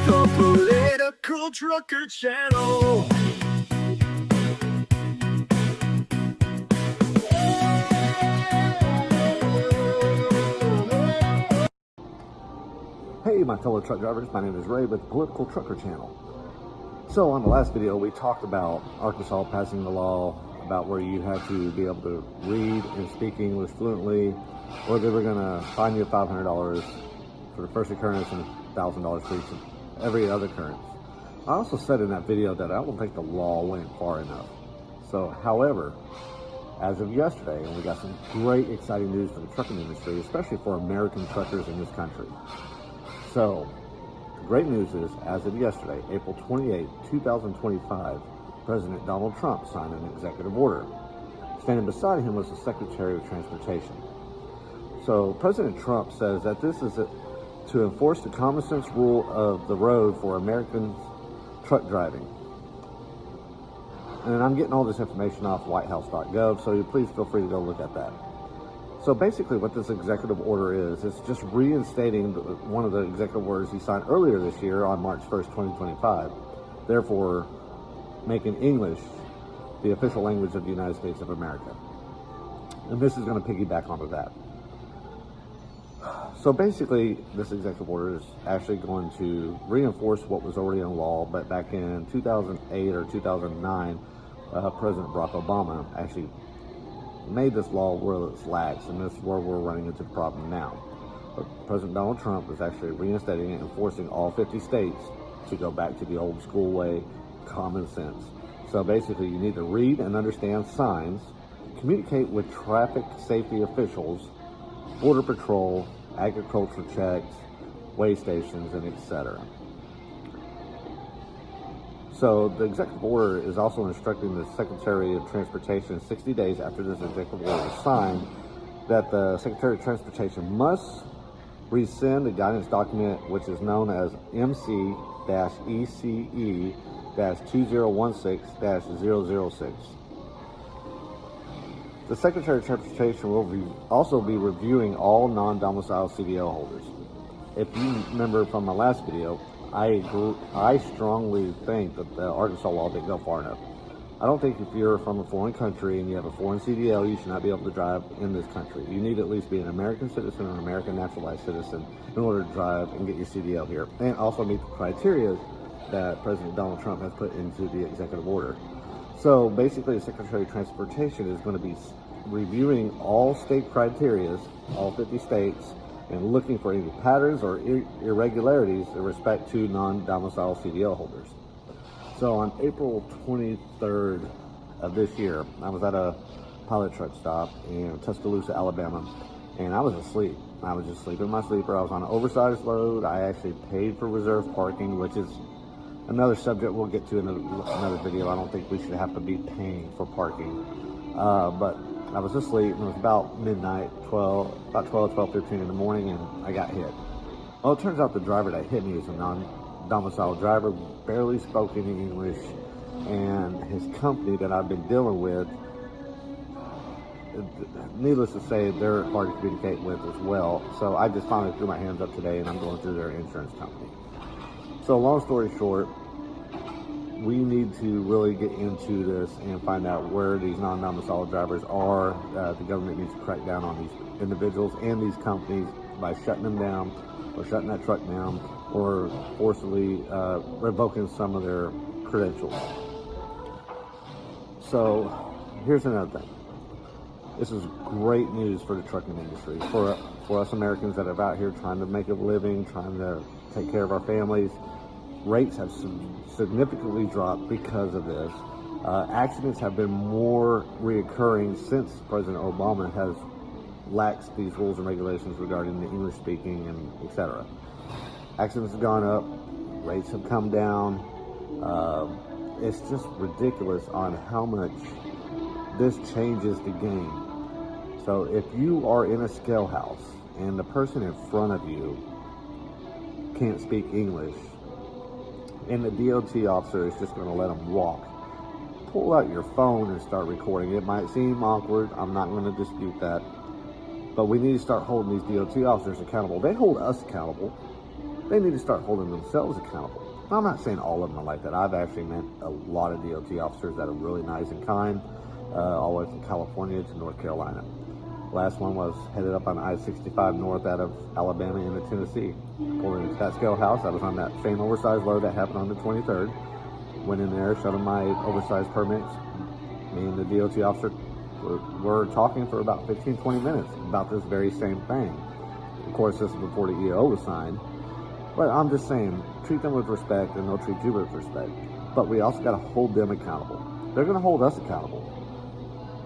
The Political Trucker Channel. Hey, my fellow truck drivers, my name is Ray with the Political Trucker Channel. So on the last video, we talked about Arkansas passing the law about where you had to be able to read and speak English fluently, or they were going to fine you $500 for the first occurrence and $1,000 for every other occurrence. I also said in that video that I don't think the law went far enough. So, however, as of yesterday, and we got some great exciting news for the trucking industry, especially for American truckers in this country. So, the great news is, as of yesterday, April 28, 2025, President Donald Trump signed an executive order. Standing beside him was the Secretary of Transportation. So, President Trump says that this is to enforce the common sense rule of the road for American truck driving. And I'm getting all this information off whitehouse.gov, so please feel free to go look at that. So basically what this executive order is, it's just reinstating one of the executive orders he signed earlier this year on March 1st, 2025. Therefore, making English the official language of the United States of America. And this is going to piggyback onto that. So basically, this executive order is actually going to reinforce what was already in law, but back in 2008 or 2009, President Barack Obama actually made this law where it's lax, and this is where we're running into the problem now. But President Donald Trump is actually reinstating it and forcing all 50 states to go back to the old school way, common sense. So basically, you need to read and understand signs, communicate with traffic safety officials, border patrol, agriculture checks, weigh stations, and etc. So the executive order is also instructing the Secretary of Transportation 60 days after this executive order is signed that the Secretary of Transportation must rescind the guidance document which is known as MC-ECE-2016-006. The Secretary of Transportation will also be reviewing all non-domiciled CDL holders. If you remember from my last video, I strongly think that the Arkansas law didn't go far enough. I don't think if you're from a foreign country and you have a foreign CDL, you should not be able to drive in this country. You need to at least be an American citizen or an American naturalized citizen in order to drive and get your CDL here, and also meet the criteria that President Donald Trump has put into the executive order. So basically, the Secretary of Transportation is going to be reviewing all state criteria, all 50 states, and looking for any patterns or irregularities in respect to non-domiciled CDL holders. So on April 23rd of this year, I was at a pilot truck stop in Tuscaloosa, Alabama, and I was asleep. I was just sleeping in my sleeper. I was on an oversized load. I actually paid for reserve parking, which is another subject we'll get to in another video. I don't think we should have to be paying for parking. But I was asleep, and it was about midnight, 12:15 in the morning, and I got hit. Well, it turns out the driver that hit me is a non-domiciled driver, barely spoke any English, and his company that I've been dealing with, needless to say, they're hard to communicate with as well. So I just finally threw my hands up today, and I'm going through their insurance company. So long story short, we need to really get into this and find out where these non-domiciled drivers are. The government needs to crack down on these individuals and these companies by shutting them down, or shutting that truck down, or forcibly revoking some of their credentials. So here's another thing. This is great news for the trucking industry, for us Americans that are out here trying to make a living, trying to take care of our families. Rates have significantly dropped because of this. Accidents have been more reoccurring since President Obama has laxed these rules and regulations regarding the English speaking and etc. Accidents have gone up, rates have come down. It's just ridiculous on how much this changes the game. So if you are in a scale house and the person in front of you can't speak English, and the DOT officer is just going to let them walk, pull out your phone and start recording. It might seem awkward. I'm not going to dispute that. But we need to start holding these DOT officers accountable. They hold us accountable. they need to start holding themselves accountable. Now, I'm not saying all of them are like that. I've actually met a lot of DOT officers that are really nice and kind, all the way from California to North Carolina. Last one was headed up on I-65 north out of Alabama into Tennessee. Pulled into Scottsdale House. I was on that same oversized load that happened on the 23rd. Went in there, showed them my oversized permits. Me and the DOT officer were talking for about 15-20 minutes about this very same thing. Of course, this is before the EO was signed. But I'm just saying, treat them with respect and they'll treat you with respect. But we also got to hold them accountable. They're going to hold us accountable.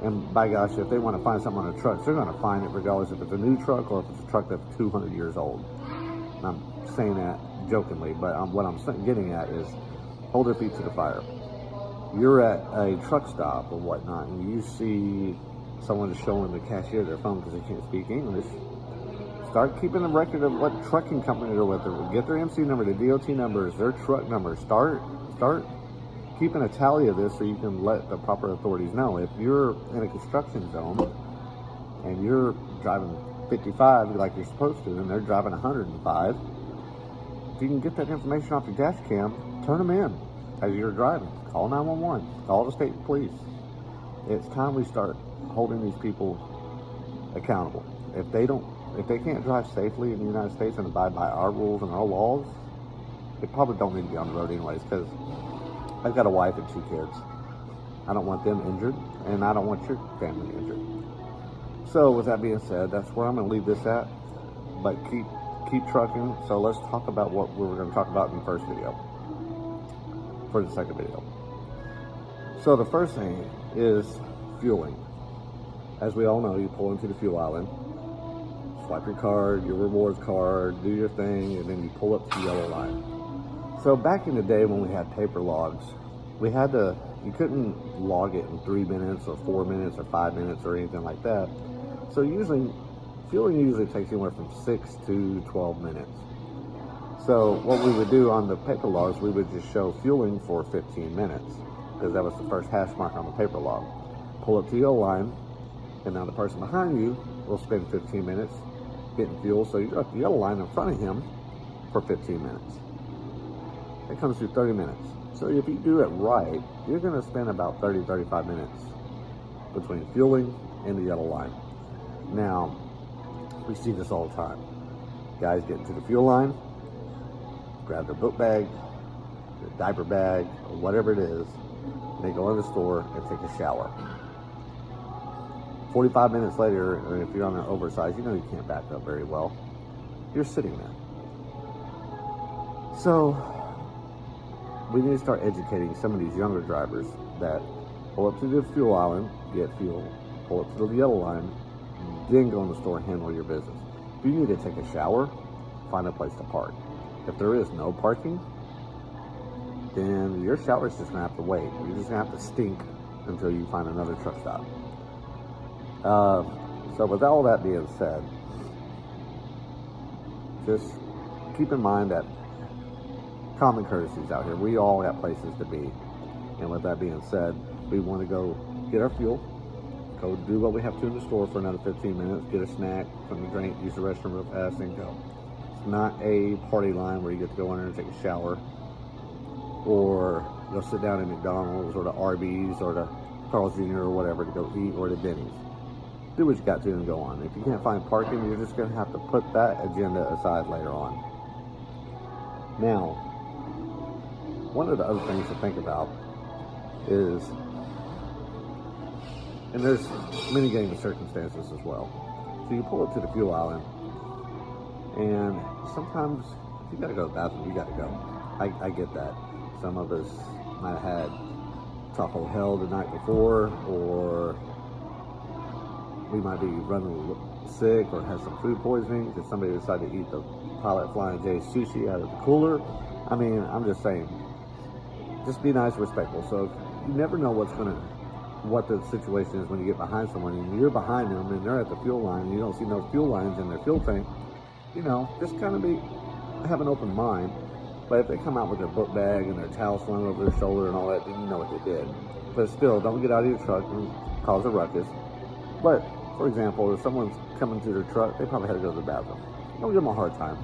And by gosh, if they want to find something on a truck, they're going to find it regardless if it's a new truck or if it's a truck that's 200 years old. And I'm saying that jokingly, but what I'm getting at is hold their feet to the fire. You're at a truck stop or whatnot, and you see someone showing the cashier their phone because they can't speak English. Start keeping a record of what trucking company they're with. Get their MC number, the DOT numbers, their truck numbers. Start keeping a tally of this so you can let the proper authorities know. If you're in a construction zone and you're driving 55 like you're supposed to, and they're driving 105, if you can get that information off your dash cam, turn them in as you're driving. Call 911, call the state police. It's time we start holding these people accountable. If they can't drive safely in the United States and abide by our rules and our laws, they probably don't need to be on the road anyways, because I've got a wife and 2 kids. I don't want them injured, and I don't want your family injured. So with that being said, that's where I'm going to leave this at. But keep trucking. So let's talk about what we were going to talk about in the first video. For the second video. So the first thing is fueling. As we all know, you pull into the fuel island, swipe your card, your rewards card, do your thing, and then you pull up to the yellow line. So back in the day when we had paper logs, you couldn't log it in 3 minutes or 4 minutes or 5 minutes or anything like that. So fueling usually takes anywhere from 6 to 12 minutes. So what we would do on the paper logs, we would just show fueling for 15 minutes because that was the first hash mark on the paper log. Pull up to the yellow line, and now the person behind you will spend 15 minutes getting fuel. So you got the yellow line in front of him for 15 minutes. It comes to 30 minutes. So if you do it right, you're going to spend about 30-35 minutes between fueling and the yellow line. Now, we see this all the time. Guys get into the fuel line, grab their book bag, their diaper bag, or whatever it is, and they go in the store and take a shower. 45 minutes later, and if you're on an oversized, you know you can't back up very well. You're sitting there. So we need to start educating some of these younger drivers that pull up to the fuel island, get fuel, pull up to the yellow line, then go in the store and handle your business. If you need to take a shower, find a place to park. If there is no parking, then your shower is just going to have to wait. You're just going to have to stink until you find another truck stop. So with all that being said, just keep in mind that common courtesies out here. We all got places to be. And with that being said, we want to go get our fuel, go do what we have to in the store for another 15 minutes, get a snack, something to drink, use the restroom real fast, and go. It's not a party line where you get to go in there and take a shower, or go sit down at McDonald's or the Arby's or the Carl's Jr. or whatever to go eat, or the Denny's. Do what you got to and go on. If you can't find parking, you're just going to have to put that agenda aside later on. Now, one of the other things to think about is, and there's mitigating circumstances as well. So you pull up to the fuel island, and sometimes if you gotta go to the bathroom, you gotta go. I get that. Some of us might have had taco hell the night before, or we might be running sick or have some food poisoning because somebody decided to eat the Pilot Flying J sushi out of the cooler. I mean, I'm just saying, just be nice, respectful. So you never know what the situation is when you get behind someone and you're behind them and they're at the fuel line and you don't see no fuel lines in their fuel tank. You know, just kind of have an open mind. But if they come out with their book bag and their towel slung over their shoulder and all that, then you know what they did. But still, don't get out of your truck and cause a ruckus. But, for example, if someone's coming to their truck, they probably had to go to the bathroom. Don't give them a hard time.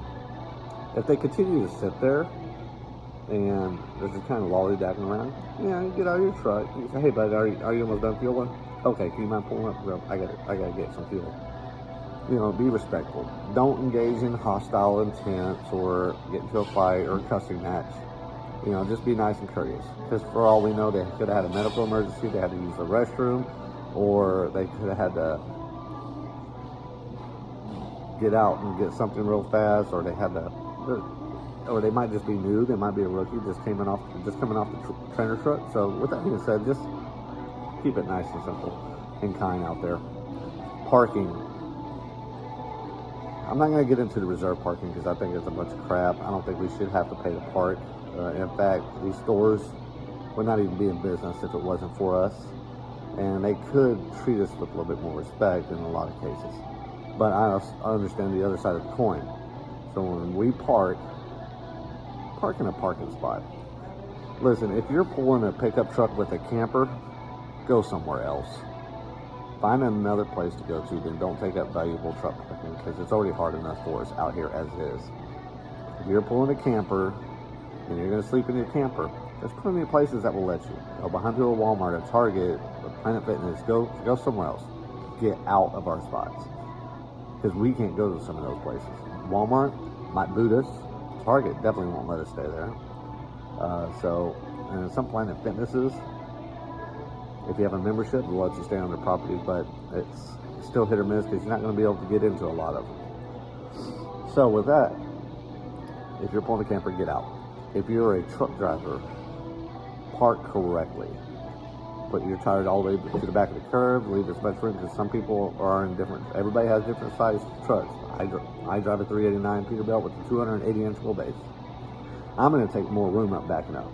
If they continue to sit there and they're just kind of lollygagging around, you get out of your truck. You say, hey, bud, are you almost done fueling? Okay, can you mind pulling up? Well, I gotta get some fuel. Be respectful. Don't engage in hostile intents or get into a fight or a cussing match. Just be nice and courteous. Because for all we know, they could have had a medical emergency, they had to use the restroom, or they could have had to get out and get something real fast, or or they might just be new. They might be a rookie, just coming off the trainer truck. So with that being said, just keep it nice and simple and kind out there. Parking. I'm not going to get into the reserve parking because I think it's a bunch of crap. I don't think we should have to pay to park. In fact, these stores would not even be in business if it wasn't for us. And they could treat us with a little bit more respect in a lot of cases. But I understand the other side of the coin. So when we park in a parking spot. Listen, if you're pulling a pickup truck with a camper, go somewhere else. Find another place to go to, then don't take up valuable truck parking because it's already hard enough for us out here as is. If you're pulling a camper and you're going to sleep in your camper, there's plenty of places that will let you. Go behind to a Walmart, a Target, a Planet Fitness, go somewhere else. Get out of our spots because we can't go to some of those places. Walmart might boot us. Target definitely won't let us stay there. And some Planet Fitnesses, if you have a membership, they'll let you stay on their property, but it's still hit or miss because you're not going to be able to get into a lot of them. So with that, if you're pulling a camper, get out. If you're a truck driver, park correctly. Put your tires all the way to the back of the curb, leave as much room because some people are in everybody has different sized trucks. I drive a 389 Peterbilt with a 280 inch wheelbase. I'm going to take more room up backing up.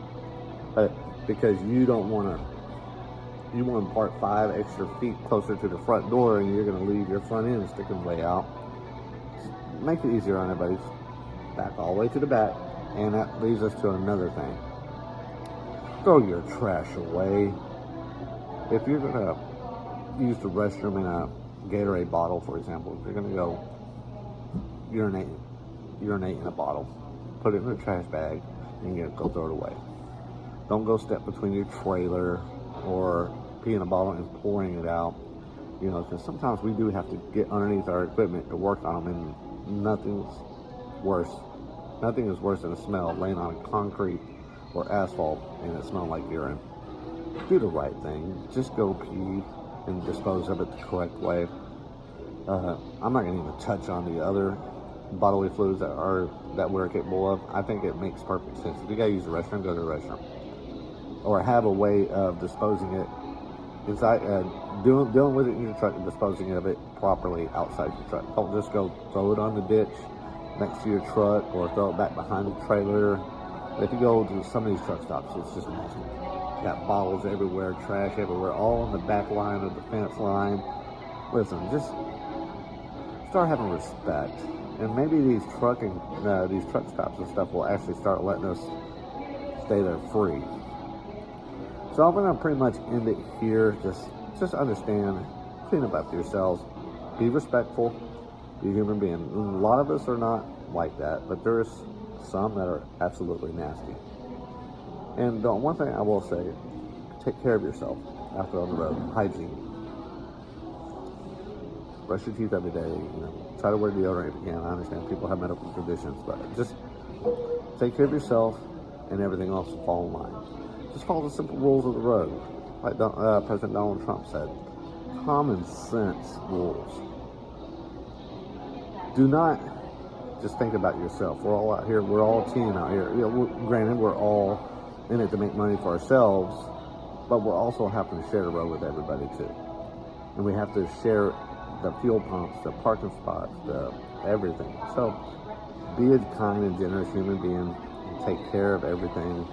But because you want to park 5 extra feet closer to the front door and you're going to leave your front end sticking way out, make it easier on everybody. Back all the way to the back. And that leads us to another thing. Throw your trash away. If you're going to use the restroom in a Gatorade bottle, for example, if you're going to go urinate in a bottle, put it in a trash bag, and you're going to go throw it away. Don't go step between your trailer or pee in a bottle and pouring it out. Because sometimes we do have to get underneath our equipment to work on them, and nothing is worse than a smell laying on concrete or asphalt and it smells like urine. Do the right thing. Just go pee and dispose of it the correct way. I'm not going to even touch on the other bodily fluids that we're capable of. I think it makes perfect sense. If you got to use the restroom, go to the restroom. Or have a way of disposing it inside, dealing with it in your truck and disposing of it properly outside your truck. Don't just go throw it on the ditch next to your truck or throw it back behind the trailer. If you go to some of these truck stops, it's just nasty. You got bottles everywhere, trash everywhere, all on the back line of the fence line. Listen, just start having respect. And maybe these truck stops and stuff will actually start letting us stay there free. So I'm going to pretty much end it here. Just understand, clean up after yourselves, be respectful, be a human being. A lot of us are not like that, but there's some that are absolutely nasty. And the one thing I will say, take care of yourself after on the road. Hygiene. Brush your teeth every day. Try to wear deodorant if you can. I understand people have medical conditions, but just take care of yourself, and everything else will fall in line. Just follow the simple rules of the road, like President Donald Trump said. Common sense rules. Do not just think about yourself. We're all out here. We're all a team out here. Granted, we're all in it to make money for ourselves, but we're also having to share the road with everybody too. And we have to share the fuel pumps, the parking spots, everything. So be a kind and generous human being and take care of everything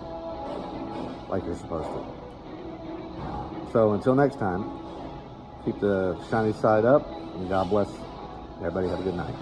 like you're supposed to. So until next time, keep the shiny side up, and God bless. Everybody have a good night.